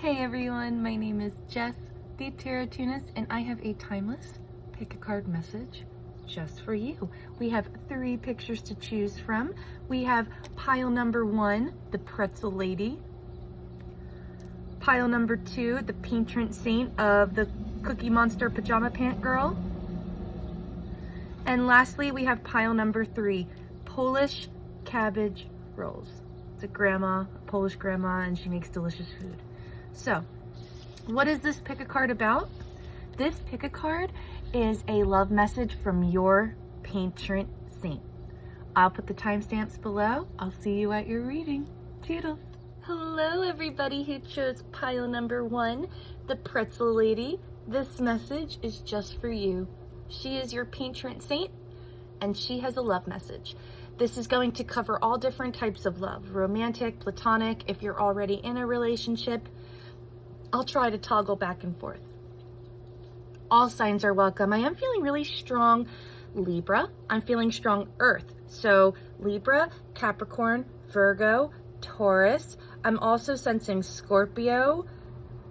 Hey everyone, my name is Jess, the Tarot Tunist, and I have a timeless pick a card message just for you. We have 3 pictures to choose from. We have pile number 1, the Pretzel Lady. Pile number 2, the patron saint of the Cookie Monster Pajama Pant Girl. And lastly, we have pile number 3, Polish cabbage rolls. It's a grandma, a Polish grandma, and she makes delicious food. So, what is this pick a card about? This pick a card is a love message from your patron saint. I'll put the timestamps below. I'll see you at your reading. Toodles. Hello everybody who chose pile number 1, the Pretzel Lady. This message is just for you. She is your patron saint and she has a love message. This is going to cover all different types of love, romantic, platonic, if you're already in a relationship. I'll try to toggle back and forth. All signs are welcome. I am feeling really strong Libra. I'm feeling strong Earth. So Libra, Capricorn, Virgo, Taurus. I'm also sensing Scorpio.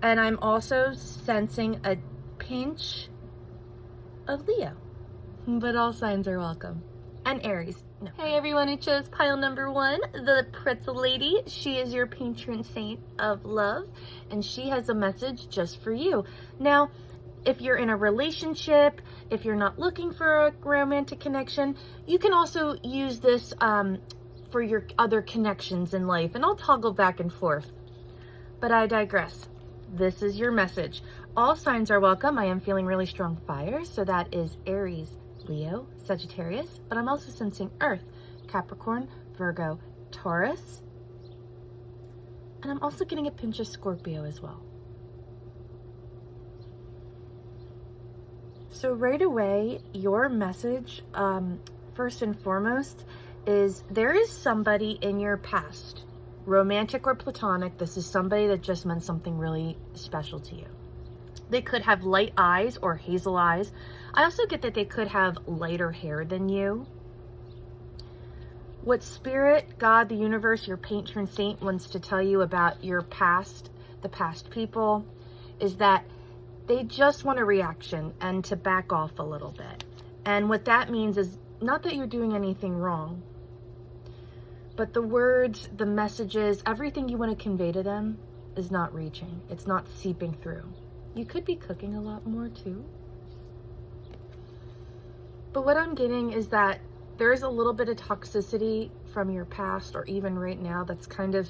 And I'm also sensing a pinch of Leo. But all signs are welcome. And Aries. No. Hey everyone who chose pile number 1, the Pretzel Lady. She is your patron saint of love, and she has a message just for you. Now, if you're in a relationship, if you're not looking for a romantic connection, you can also use this for your other connections in life, and I'll toggle back and forth. But I digress. This is your message. All signs are welcome. I am feeling really strong fire, so that is Aries, Leo, Sagittarius, but I'm also sensing Earth, Capricorn, Virgo, Taurus, and I'm also getting a pinch of Scorpio as well. So right away, your message, first and foremost, is there is somebody in your past, romantic or platonic. This is somebody that just meant something really special to you. They could have light eyes or hazel eyes. I also get that they could have lighter hair than you. What Spirit, God, the universe, your patron saint wants to tell you about your past, the past people, is that they just want a reaction and to back off a little bit. And what that means is not that you're doing anything wrong, but the words, the messages, everything you want to convey to them is not reaching. It's not seeping through. You could be cooking a lot more too. But what I'm getting is that there's a little bit of toxicity from your past or even right now that's kind of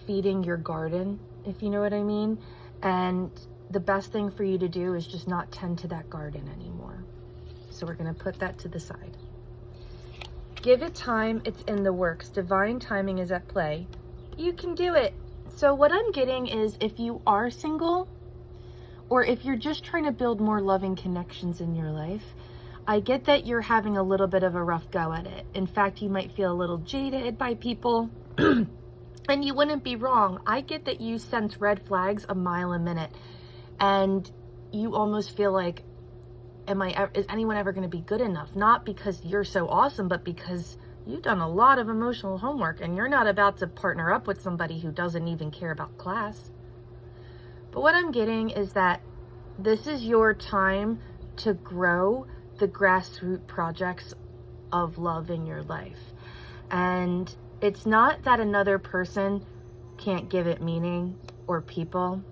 feeding your garden, if you know what I mean. And the best thing for you to do is just not tend to that garden anymore. So we're going to put that to the side. Give it time. It's in the works. Divine timing is at play. You can do it. So what I'm getting is if you are single, or if you're just trying to build more loving connections in your life, I get that you're having a little bit of a rough go at it. In fact, you might feel a little jaded by people, and you wouldn't be wrong. I get that you sense red flags a mile a minute, and you almost feel like, is anyone ever going to be good enough? Not because you're so awesome, but because you've done a lot of emotional homework, and you're not about to partner up with somebody who doesn't even care about class. But what I'm getting is that this is your time to grow the grassroots projects of love in your life. And it's not that another person can't give it meaning or people,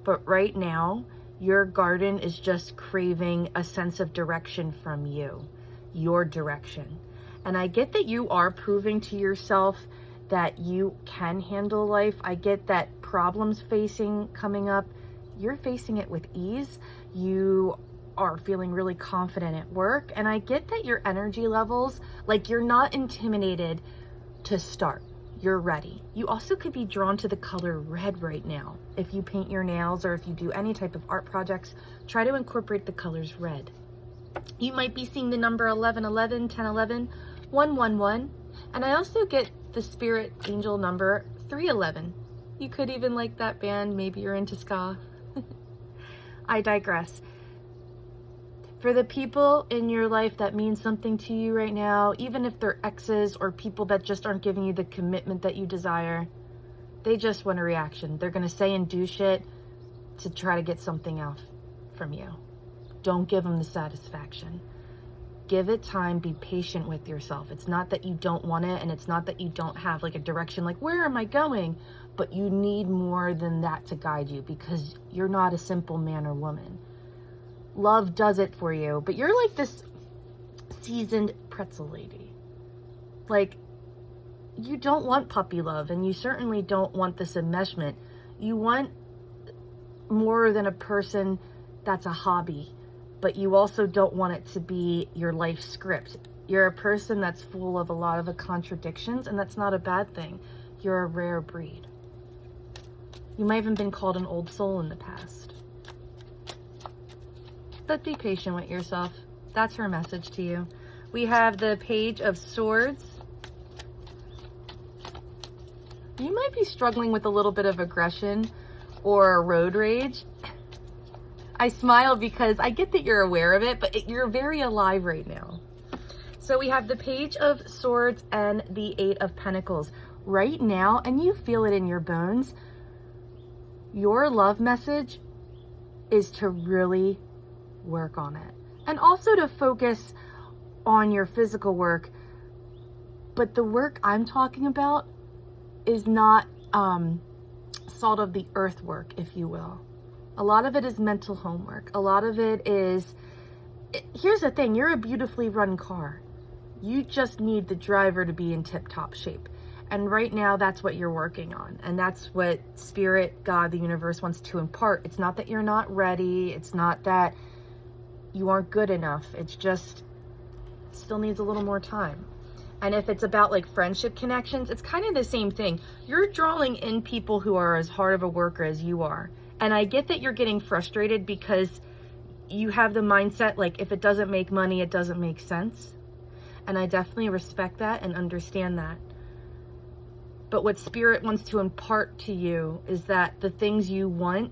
but right now, your garden is just craving a sense of direction from you, your direction. And I get that you are proving to yourself that you can handle life. I get that problems coming up, you're facing it with ease. You are feeling really confident at work. And I get that your energy levels, like you're not intimidated to start. You're ready. You also could be drawn to the color red right now. If you paint your nails or if you do any type of art projects, try to incorporate the colors red. You might be seeing the number 1111, 1011, 111. And I also get the spirit angel number 311. You could even like that band. Maybe you're into ska. I digress. For the people in your life that mean something to you right now, even if they're exes or people that just aren't giving you the commitment that you desire, They just want a reaction. They're going to say and do shit to try to get something else from you. Don't give them the satisfaction. Give it time. Be patient with yourself. It's not that you don't want it, and it's not that you don't have like a direction, like where am I going? But you need more than that to guide you, because you're not a simple man or woman. Love does it for you, but you're like this seasoned pretzel lady. Like, you don't want puppy love, and you certainly don't want this enmeshment. You want more than a person that's a hobby, but you also don't want it to be your life script. You're a person that's full of a lot of contradictions, and that's not a bad thing. You're a rare breed. You might have even been called an old soul in the past. But be patient with yourself. That's her message to you. We have the Page of Swords. You might be struggling with a little bit of aggression or road rage. I smile because I get that you're aware of it, but you're very alive right now. So we have the Page of Swords and the Eight of Pentacles. Right now, and you feel it in your bones, your love message is to really work on it. And also to focus on your physical work. But the work I'm talking about is not salt of the earth work, if you will. A lot of it is mental homework. A lot of it is, here's the thing, you're a beautifully run car. You just need the driver to be in tip-top shape. And right now, that's what you're working on. And that's what Spirit, God, the universe wants to impart. It's not that you're not ready. It's not that you aren't good enough. It's just, it still needs a little more time. And if it's about like friendship connections, it's kind of the same thing. You're drawing in people who are as hard of a worker as you are. And I get that you're getting frustrated because you have the mindset, like, if it doesn't make money, it doesn't make sense. And I definitely respect that and understand that. But what Spirit wants to impart to you is that the things you want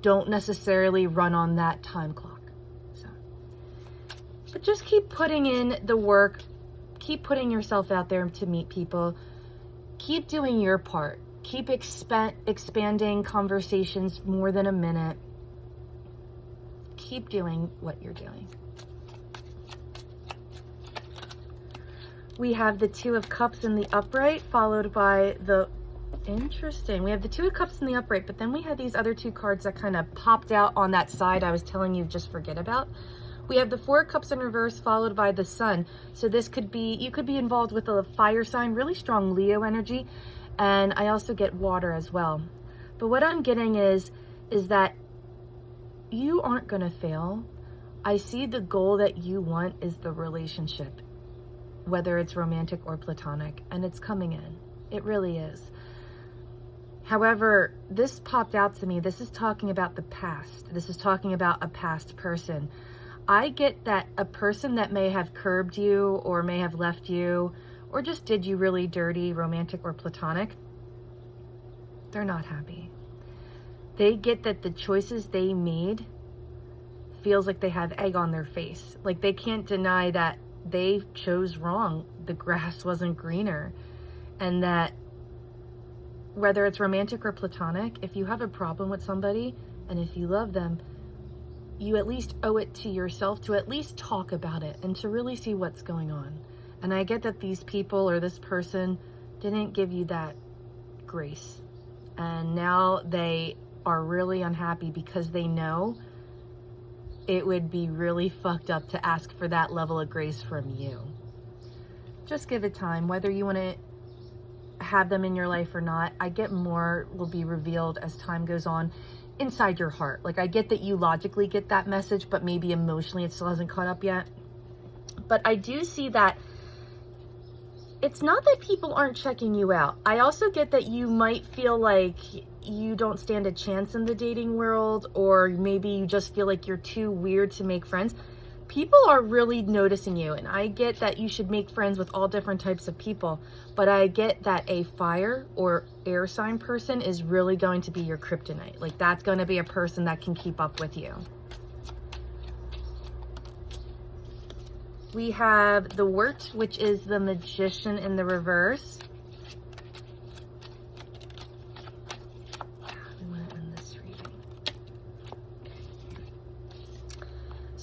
don't necessarily run on that time clock. So, but just keep putting in the work. Keep putting yourself out there to meet people. Keep doing your part. Keep expanding conversations more than a minute. Keep doing what you're doing. We have the Two of Cups in the upright, followed by the, interesting, we have the Two of Cups in the upright, but then we had these other two cards that kind of popped out on that side I was telling you just forget about. We have the Four of Cups in reverse, followed by the Sun. So this could be, you could be involved with a fire sign, really strong Leo energy, and I also get water as well. But what I'm getting is that you aren't going to fail. I see the goal that you want is the relationship, whether it's romantic or platonic, and it's coming in. It really is. However, this popped out to me. This is talking about the past. This is talking about a past person. I get that a person that may have curbed you or may have left you or just did you really dirty, romantic or platonic, they're not happy. They get that the choices they made feels like they have egg on their face. Like they can't deny that they chose wrong. The grass wasn't greener. And that whether it's romantic or platonic, if you have a problem with somebody and if you love them, you at least owe it to yourself to at least talk about it and to really see what's going on. And I get that these people or this person didn't give you that grace. And now they are really unhappy because they know it would be really fucked up to ask for that level of grace from you. Just give it time, whether you want to have them in your life or not. I get more will be revealed as time goes on inside your heart. Like I get that you logically get that message, but maybe emotionally it still hasn't caught up yet. But I do see that it's not that people aren't checking you out. I also get that you might feel like you don't stand a chance in the dating world, or maybe you just feel like you're too weird to make friends. People are really noticing you, and I get that you should make friends with all different types of people, but I get that a fire or air sign person is really going to be your kryptonite. Like that's going to be a person that can keep up with you. We have the Wort, which is the Magician in the reverse.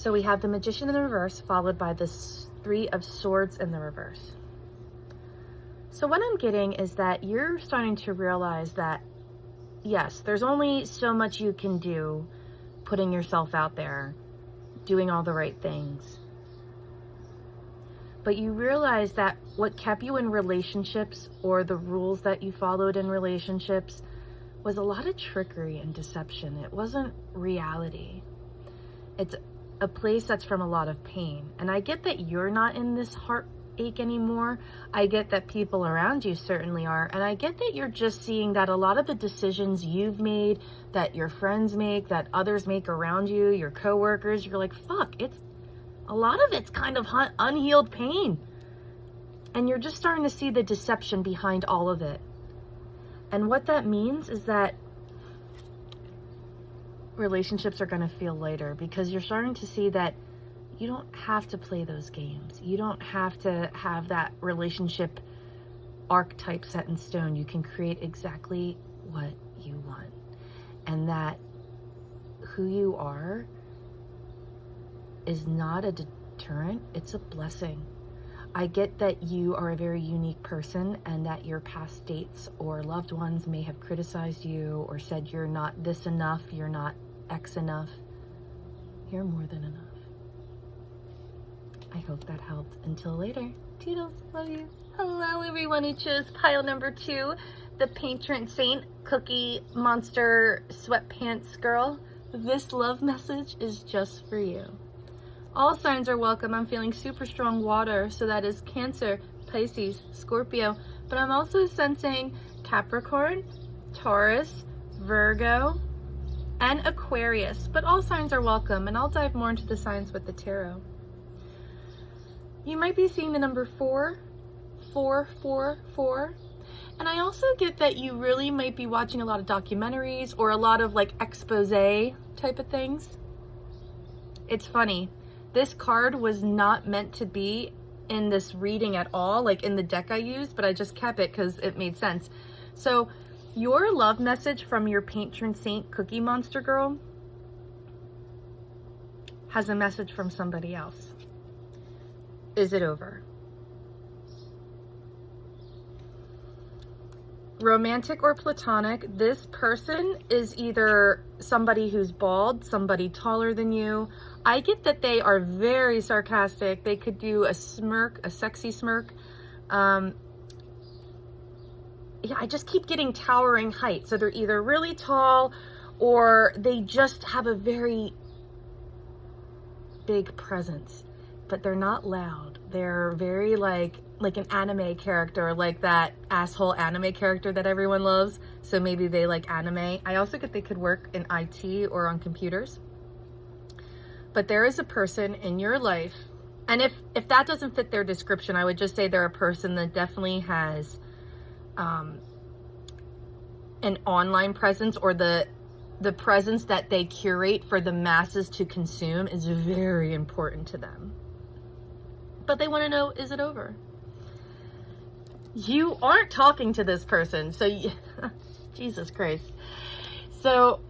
So we have the Magician in the reverse, followed by the Three of Swords in the reverse. So what I'm getting is that you're starting to realize that, yes, there's only so much you can do putting yourself out there, doing all the right things. But you realize that what kept you in relationships, or the rules that you followed in relationships, was a lot of trickery and deception. It wasn't reality. It's a place that's from a lot of pain. And I get that you're not in this heartache anymore. I get that people around you certainly are. And I get that you're just seeing that a lot of the decisions you've made, that your friends make, that others make around you, your coworkers, you're like, fuck, a lot of it's kind of unhealed pain. And you're just starting to see the deception behind all of it. And what that means is that relationships are going to feel lighter, because you're starting to see that you don't have to play those games. You don't have to have that relationship archetype set in stone. You can create exactly what you want. And that who you are is not a deterrent, it's a blessing. I get that you are a very unique person, and that your past dates or loved ones may have criticized you or said you're not this enough, you're not X enough. You're more than enough. I hope that helped. Until later. Toodles. Love you. Hello, everyone who chose pile number 2, the Patron Saint Cookie Monster Sweatpants Girl. This love message is just for you. All signs are welcome. I'm feeling super strong water, so that is Cancer, Pisces, Scorpio, but I'm also sensing Capricorn, Taurus, Virgo, and Aquarius, but all signs are welcome, and I'll dive more into the signs with the tarot. You might be seeing the number 4, 4, 4, 4, and I also get that you really might be watching a lot of documentaries or a lot of like expose type of things. It's funny. This card was not meant to be in this reading at all, like in the deck I used, but I just kept it because it made sense. So your love message from your Patron Saint Cookie Monster Girl has a message from somebody else. Is it over? Romantic or platonic, this person is either somebody who's bald, somebody taller than you. I get that they are very sarcastic. They could do a smirk, a sexy smirk. Yeah, I just keep getting towering height. So they're either really tall, or they just have a very big presence, but they're not loud. They're very like an anime character, like that asshole anime character that everyone loves. So maybe they like anime. I also get they could work in IT or on computers. But there is a person in your life, and if that doesn't fit their description, I would just say they're a person that definitely has an online presence, or the presence that they curate for the masses to consume is very important to them. But they want to know, is it over? You aren't talking to this person, so Jesus Christ. So,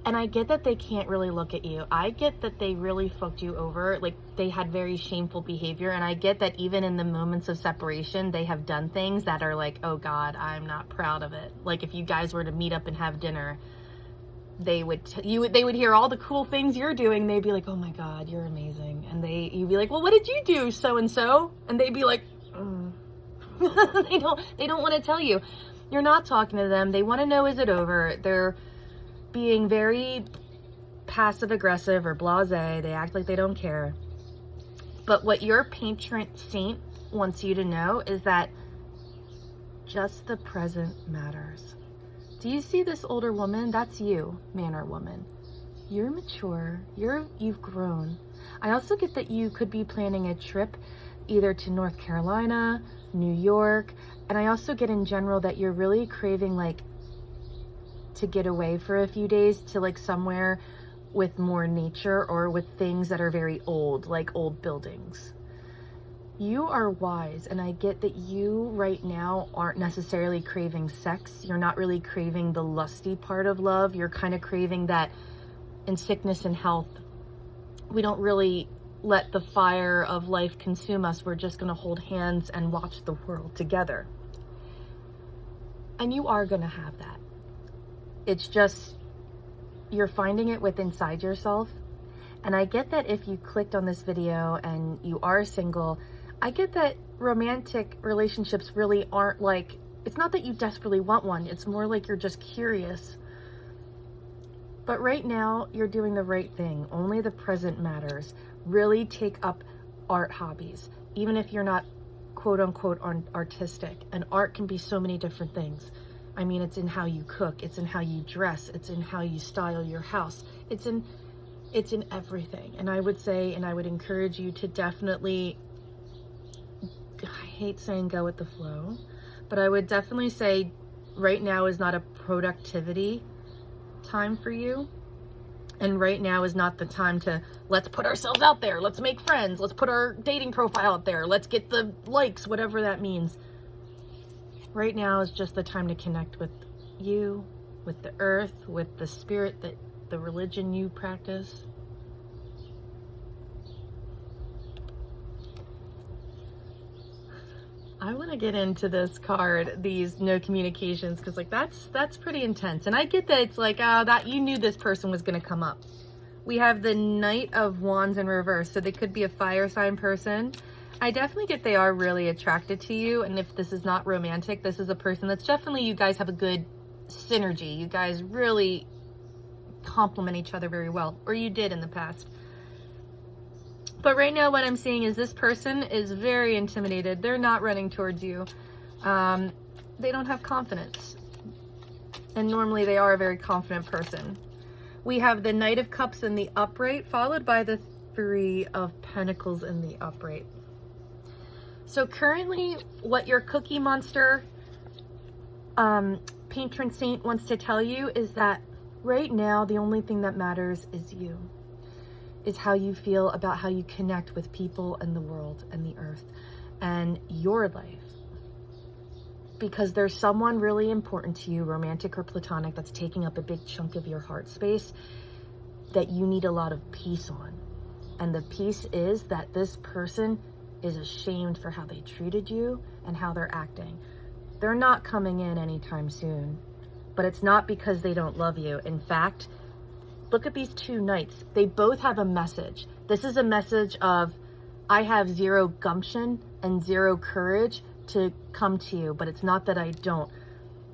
and I get that they can't really look at you. I get that they really fucked you over. Like, they had very shameful behavior. And I get that even in the moments of separation, they have done things that are like, oh God, I'm not proud of it. Like, if you guys were to meet up and have dinner, they would hear all the cool things you're doing. They'd be like, oh my God, you're amazing. And you'd be like, well, what did you do, so-and-so? And they'd be like, they don't want to tell you. You're not talking to them. They want to know, is it over? They're being very passive aggressive or blasé. They act like they don't care. But what your patron saint wants you to know is that just the present matters. Do you see this older woman? That's you, man or woman. You're mature. You've grown. I also get that you could be planning a trip either to North Carolina, New York, and I also get in general that you're really craving like to get away for a few days to like somewhere with more nature or with things that are very old, like old buildings. You are wise, and I get that you right now aren't necessarily craving sex. You're not really craving the lusty part of love. You're kind of craving that in sickness and health, we don't really let the fire of life consume us. We're just going to hold hands and watch the world together. And you are going to have that. It's just, you're finding it within inside yourself. And I get that if you clicked on this video and you are single, I get that romantic relationships really aren't like, it's not that you desperately want one. It's more like you're just curious. But right now, you're doing the right thing. Only the present matters. Really take up art hobbies, even if you're not quote unquote artistic. And art can be so many different things. I mean, it's in how you cook, it's in how you dress, it's in how you style your house, it's in everything. And I would say, and I would encourage you to definitely, I hate saying go with the flow, but I would definitely say right now is not a productivity time for you. And right now is not the time to, let's put ourselves out there, let's make friends, let's put our dating profile out there, let's get the likes, whatever that means. Right now is just the time to connect with you, with the earth, with the spirit, that the religion you practice. I want to get into this card, these no communications, because like that's pretty intense. And I get that it's like, oh, that you knew this person was going to come up. We have the Knight of Wands in reverse, so they could be a fire sign person. I definitely get they are really attracted to you, and if this is not romantic, this is a person that's definitely, you guys have a good synergy. You guys really complement each other very well, or you did in the past. But right now what I'm seeing is this person is very intimidated. They're not running towards you. They don't have confidence. And normally they are a very confident person. We have the Knight of Cups in the upright, followed by the Three of Pentacles in the upright. So currently, what your Cookie Monster patron saint wants to tell you is that right now, the only thing that matters is you. Is how you feel about how you connect with people and the world and the earth and your life. Because there's someone really important to you, romantic or platonic, that's taking up a big chunk of your heart space that you need a lot of peace on. And the peace is that this person is ashamed for how they treated you and how they're acting. They're not coming in anytime soon, but it's not because they don't love you. In fact, look at these two knights. They both have a message. This is a message of, I have zero gumption and zero courage to come to you, but it's not that I don't.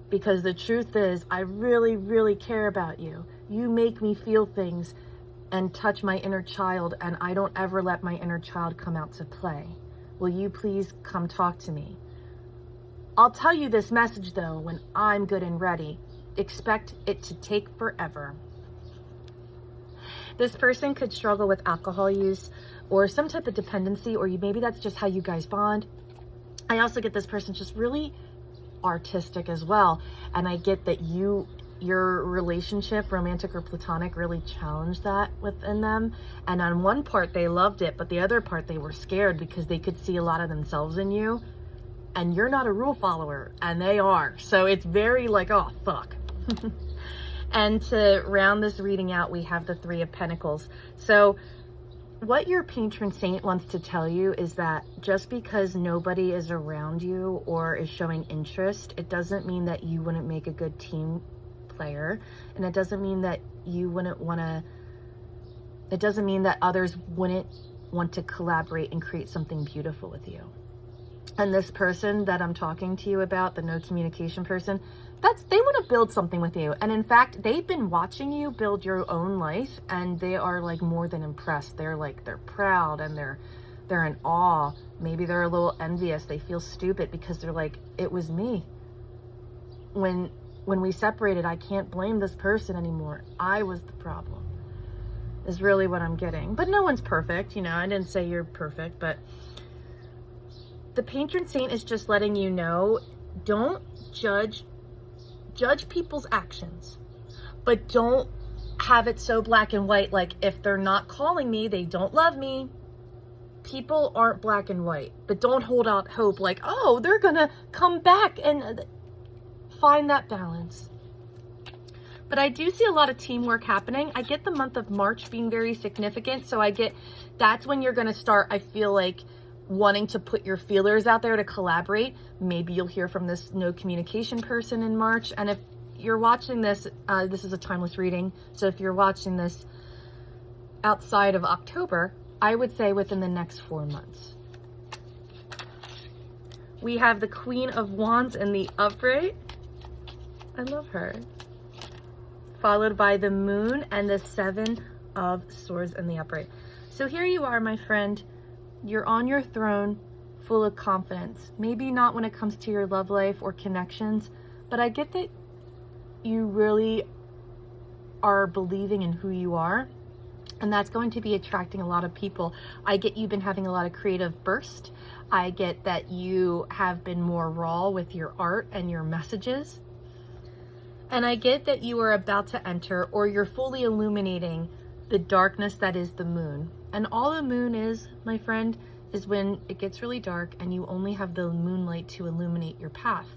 Because the truth is, I really, really care about you. You make me feel things and touch my inner child, and I don't ever let my inner child come out to play. Will you please come talk to me? I'll tell you this message though when I'm good and ready. Expect it to take forever. This person could struggle with alcohol use or some type of dependency, or maybe that's just how you guys bond. I also get this person just really artistic as well. And I get that your relationship, romantic or platonic, really challenged that within them. And on one part, they loved it, but the other part, they were scared because they could see a lot of themselves in you. And you're not a rule follower, and they are. So it's very like, oh, fuck. And to round this reading out, we have the Three of Pentacles. So what your patron saint wants to tell you is that just because nobody is around you or is showing interest, it doesn't mean that you wouldn't make a good team player, and it doesn't mean that you wouldn't want to, it doesn't mean that others wouldn't want to collaborate and create something beautiful with you. And this person that I'm talking to you about, the no communication person, they want to build something with you. And in fact, they've been watching you build your own life, and they are like more than impressed. They're proud, and they're in awe. Maybe they're a little envious. They feel stupid because they're like, it was me. When we separated, I can't blame this person anymore. I was the problem, is really what I'm getting. But no one's perfect. You know, I didn't say you're perfect, but the patron saint is just letting you know, don't judge people's actions, but don't have it so black and white. Like, if they're not calling me, they don't love me. People aren't black and white, but don't hold out hope like, oh, they're gonna come back, and find that balance. But I do see a lot of teamwork happening. I get the month of March being very significant. So I get, that's when you're going to start, I feel like, wanting to put your feelers out there to collaborate. Maybe you'll hear from this no communication person in March. And if you're watching this, this is a timeless reading. So if you're watching this outside of October, I would say within the next 4 months. We have the Queen of Wands in the upright. I love her. Followed by the Moon and the Seven of Swords in the upright. So here you are, my friend. You're on your throne, full of confidence. Maybe not when it comes to your love life or connections, but I get that you really are believing in who you are, and that's going to be attracting a lot of people. I get you've been having a lot of creative bursts. I get that you have been more raw with your art and your messages. And I get that you are about to enter, or you're fully illuminating the darkness that is the moon. And all the moon is, my friend, is when it gets really dark and you only have the moonlight to illuminate your path.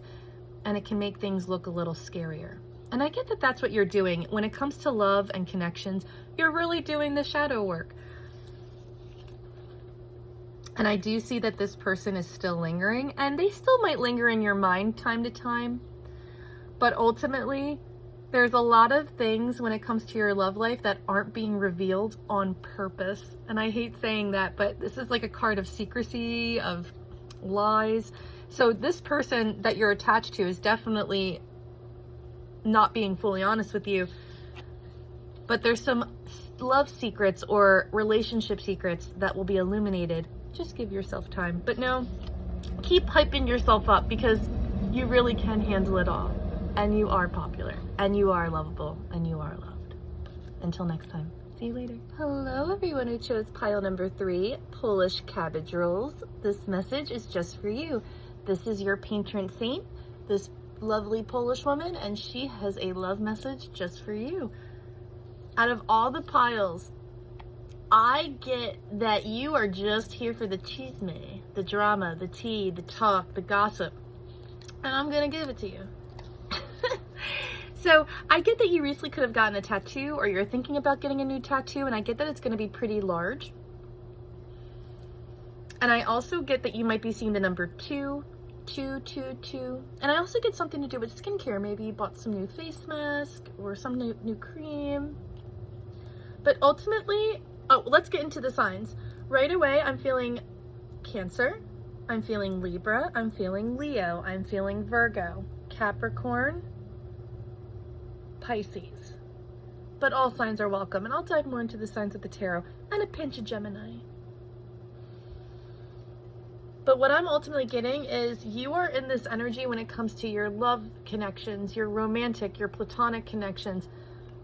And it can make things look a little scarier. And I get that that's what you're doing. When it comes to love and connections, you're really doing the shadow work. And I do see that this person is still lingering, and they still might linger in your mind time to time. But ultimately, there's a lot of things when it comes to your love life that aren't being revealed on purpose. And I hate saying that, but this is like a card of secrecy, of lies. So this person that you're attached to is definitely not being fully honest with you. But there's some love secrets or relationship secrets that will be illuminated. Just give yourself time. But no, keep hyping yourself up, because you really can handle it all. And you are popular, and you are lovable, and you are loved. Until next time, see you later. Hello, everyone who chose pile number 3, Polish cabbage rolls. This message is just for you. This is your patron saint, this lovely Polish woman, and she has a love message just for you. Out of all the piles, I get that you are just here for the chisme, the drama, the tea, the talk, the gossip, and I'm gonna give it to you. So I get that you recently could have gotten a tattoo, or you're thinking about getting a new tattoo, and I get that it's going to be pretty large. And I also get that you might be seeing the number 2, 2, 2, 2. And I also get something to do with skincare. Maybe you bought some new face mask or some new cream. But ultimately, oh, let's get into the signs. Right away, I'm feeling Cancer. I'm feeling Libra. I'm feeling Leo. I'm feeling Virgo, Capricorn, Pisces. But all signs are welcome, and I'll dive more into the signs of the tarot, and a pinch of Gemini. But what I'm ultimately getting is you are in this energy when it comes to your love connections, your romantic, your platonic connections.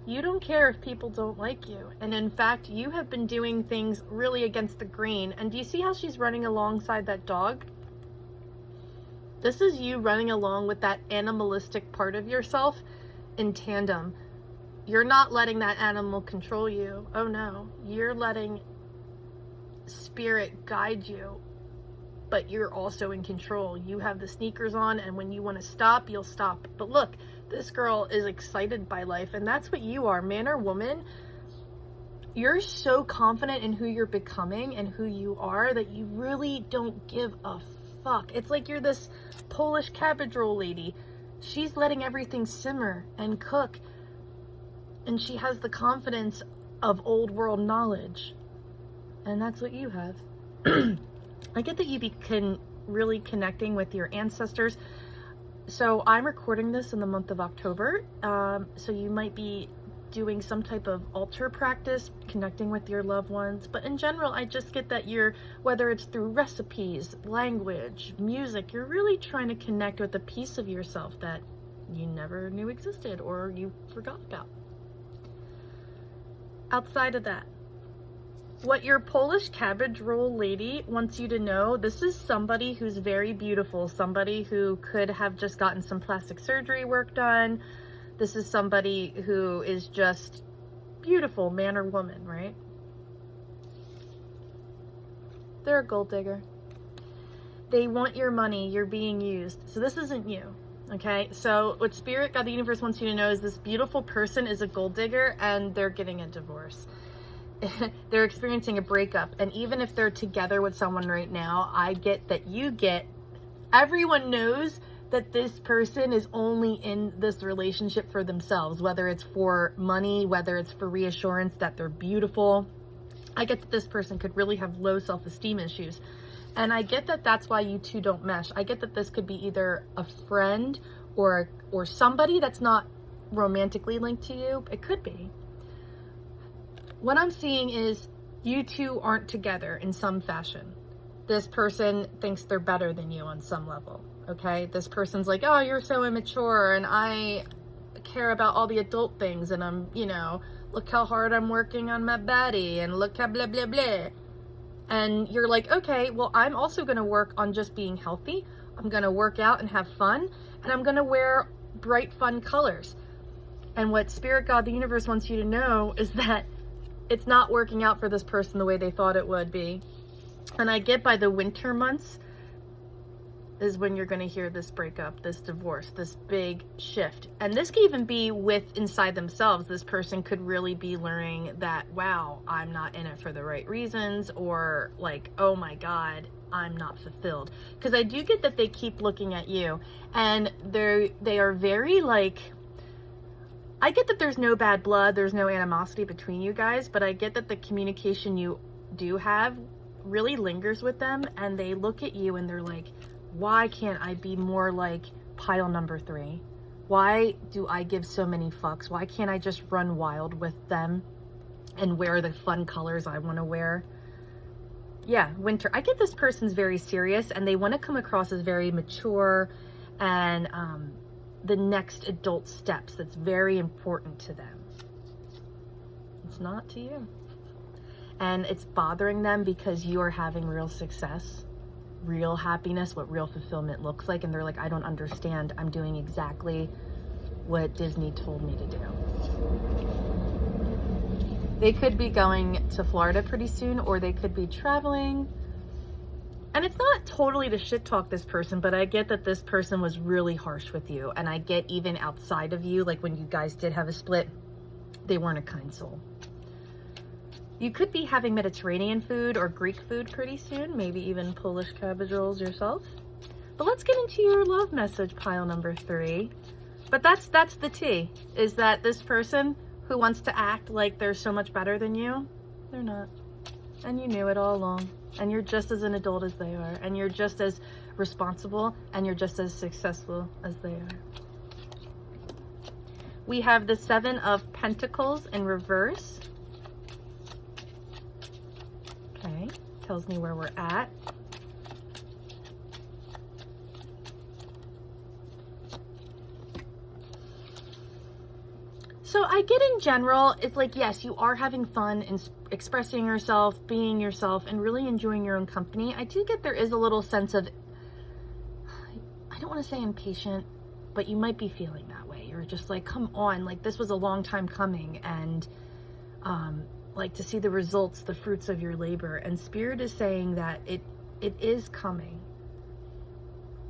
You don't care if people don't like you. And in fact, you have been doing things really against the grain. And do you see how she's running alongside that dog? This is you running along with that animalistic part of yourself in tandem. You're not letting that animal control you. Oh no, you're letting spirit guide you, but you're also in control. You have the sneakers on, and when you want to stop, you'll stop. But look, this girl is excited by life, and that's what you are, man or woman. You're so confident in who you're becoming and who you are that you really don't give a fuck. It's like you're this Polish cabbage roll lady. She's letting everything simmer and cook, and she has the confidence of old world knowledge, and that's what you have. I get that you can really connecting with your ancestors. So I'm recording this in the month of October, so you might be doing some type of altar practice, connecting with your loved ones. But in general, I just get that you're, whether it's through recipes, language, music, you're really trying to connect with a piece of yourself that you never knew existed or you forgot about. Outside of that, what your Polish cabbage roll lady wants you to know, this is somebody who's very beautiful, somebody who could have just gotten some plastic surgery work done. This is somebody who is just beautiful, man or woman, right? They're a gold digger. They want your money. You're being used. So this isn't you. Okay, so what Spirit, God, the universe wants you to know is this beautiful person is a gold digger and they're getting a divorce. They're experiencing a breakup. And even if they're together with someone right now, I get that everyone knows that this person is only in this relationship for themselves, whether it's for money, whether it's for reassurance that they're beautiful. I get that this person could really have low self-esteem issues. And I get that that's why you two don't mesh. I get that this could be either a friend or somebody that's not romantically linked to you. It could be. What I'm seeing is you two aren't together in some fashion. This person thinks they're better than you on some level, okay? This person's like, oh, you're so immature and I care about all the adult things and I'm, look how hard I'm working on my body and look how blah, blah, blah. And you're like, okay, well, I'm also going to work on just being healthy. I'm going to work out and have fun. And I'm going to wear bright, fun colors. And what Spirit, God, the universe wants you to know is that it's not working out for this person the way they thought it would be. And I get by the winter months is when you're going to hear this breakup, this divorce, this big shift. And this could even be with inside themselves. This person could really be learning that, wow, I'm not in it for the right reasons, or like, oh my God, I'm not fulfilled. Because I do get that they keep looking at you and they are very like, I get that there's no bad blood, there's no animosity between you guys, but I get that the communication you do have really lingers with them, and they look at you and they're like, why can't I be more like pile number 3? Why do I give so many fucks? Why can't I just run wild with them and wear the fun colors I want to wear? Yeah, winter. I get this person's very serious and they want to come across as very mature and the next adult steps. That's very important to them. It's not to you. And it's bothering them because you are having real success, real happiness, what real fulfillment looks like. And they're like, I don't understand. I'm doing exactly what Disney told me to do. They could be going to Florida pretty soon, or they could be traveling. And it's not totally to shit talk this person, but I get that this person was really harsh with you. And I get even outside of you, like when you guys did have a split, they weren't a kind soul. You could be having Mediterranean food or Greek food pretty soon, maybe even Polish cabbage rolls yourself. But let's get into your love message, pile number 3. But that's the tea, is that this person who wants to act like they're so much better than you, they're not. And you knew it all along. And you're just as an adult as they are. And you're just as responsible, and you're just as successful as they are. We have the 7 of Pentacles in reverse. Okay, tells me where we're at. So I get in general, it's like, yes, you are having fun and expressing yourself, being yourself, and really enjoying your own company. I do get there is a little sense of, I don't want to say impatient, but you might be feeling that way. You're just like, come on, like this was a long time coming, and like to see the results, the fruits of your labor. And Spirit is saying that it is coming.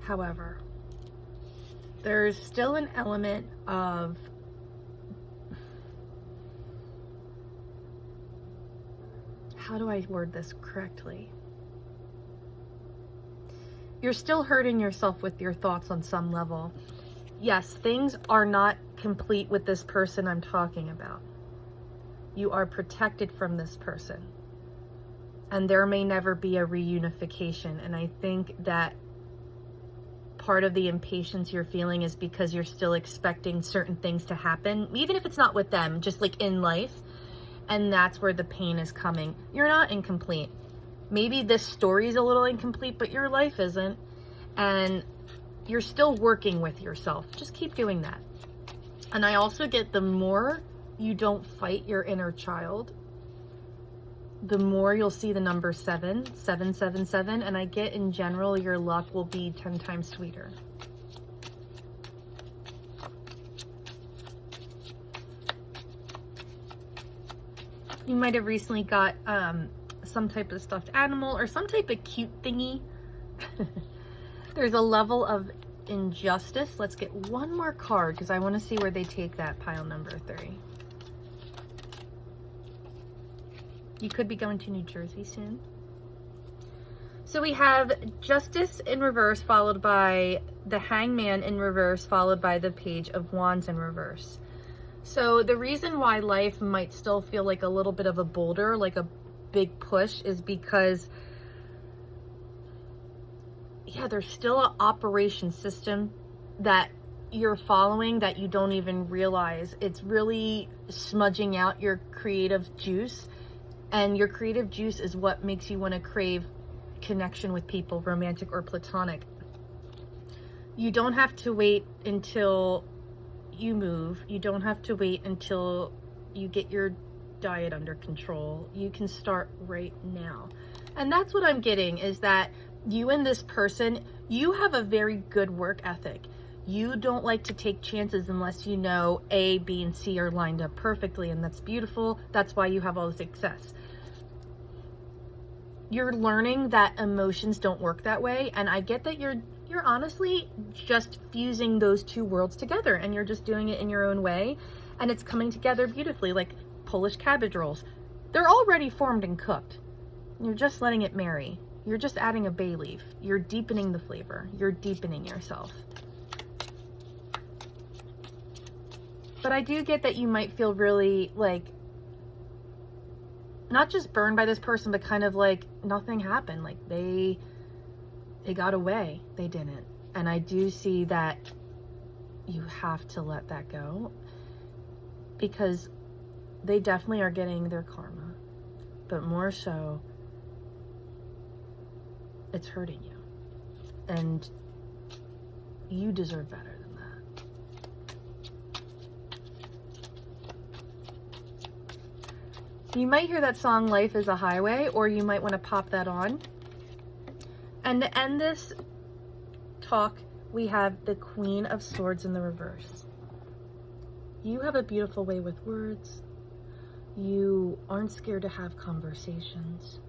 However, there's still an element of how do I word this correctly? You're still hurting yourself with your thoughts on some level. Yes, things are not complete with this person I'm talking about. You are protected from this person. And there may never be a reunification. And I think that part of the impatience you're feeling is because you're still expecting certain things to happen, even if it's not with them, just like in life. And that's where the pain is coming. You're not incomplete. Maybe this story is a little incomplete, but your life isn't. And you're still working with yourself. Just keep doing that. And I also get the more you don't fight your inner child, the more you'll see the number 777, and I get in general your luck will be 10 times sweeter. You might have recently got some type of stuffed animal or some type of cute thingy. There's a level of injustice. Let's get one more card because I want to see where they take that pile number 3. You could be going to New Jersey soon. So we have Justice in reverse, followed by the Hangman in reverse, followed by the Page of Wands in reverse. So the reason why life might still feel like a little bit of a boulder, like a big push, is because, yeah, there's still an operation system that you're following that you don't even realize. It's really smudging out your creative juice, and your creative juice is what makes you want to crave connection with people, romantic or platonic. You don't have to wait until you move. You don't have to wait until you get your diet under control. You can start right now. And that's what I'm getting, is that you and this person, you have a very good work ethic. You don't like to take chances unless you know A, B, and C are lined up perfectly, and that's beautiful. That's why you have all the success. You're learning that emotions don't work that way, and I get that you're honestly just fusing those two worlds together, and you're just doing it in your own way, and it's coming together beautifully, like Polish cabbage rolls. They're already formed and cooked. You're just letting it marry. You're just adding a bay leaf. You're deepening the flavor. You're deepening yourself. But I do get that you might feel really like, not just burned by this person, but kind of like nothing happened. Like they got away. They didn't. And I do see that you have to let that go, because they definitely are getting their karma, but more so, it's hurting you, and you deserve better than that. You might hear that song Life is a Highway, or you might want to pop that on. And to end this talk, we have the Queen of Swords in the reverse. You have a beautiful way with words. You aren't scared to have conversations.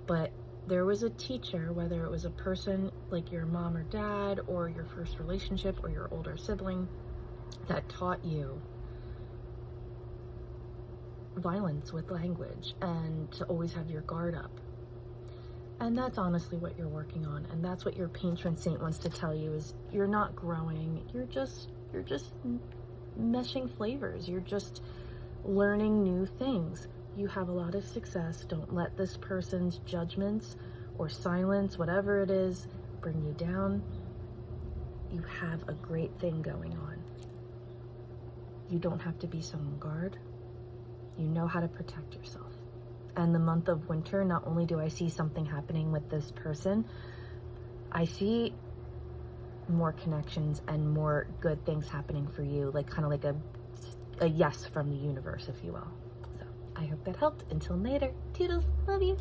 But there was a teacher, whether it was a person like your mom or dad, or your first relationship, or your older sibling, that taught you violence with language and to always have your guard up. And that's honestly what you're working on, and that's what your patron saint wants to tell you, is you're not growing, you're just meshing flavors, you're just learning new things. You have a lot of success. Don't let this person's judgments or silence, whatever it is, bring you down. You have a great thing going on. You don't have to be so on guard. You know how to protect yourself. And the month of winter, not only do I see something happening with this person, I see more connections and more good things happening for you, like kind of like a yes from the universe, if you will. So I hope that helped. Until later, toodles, love you.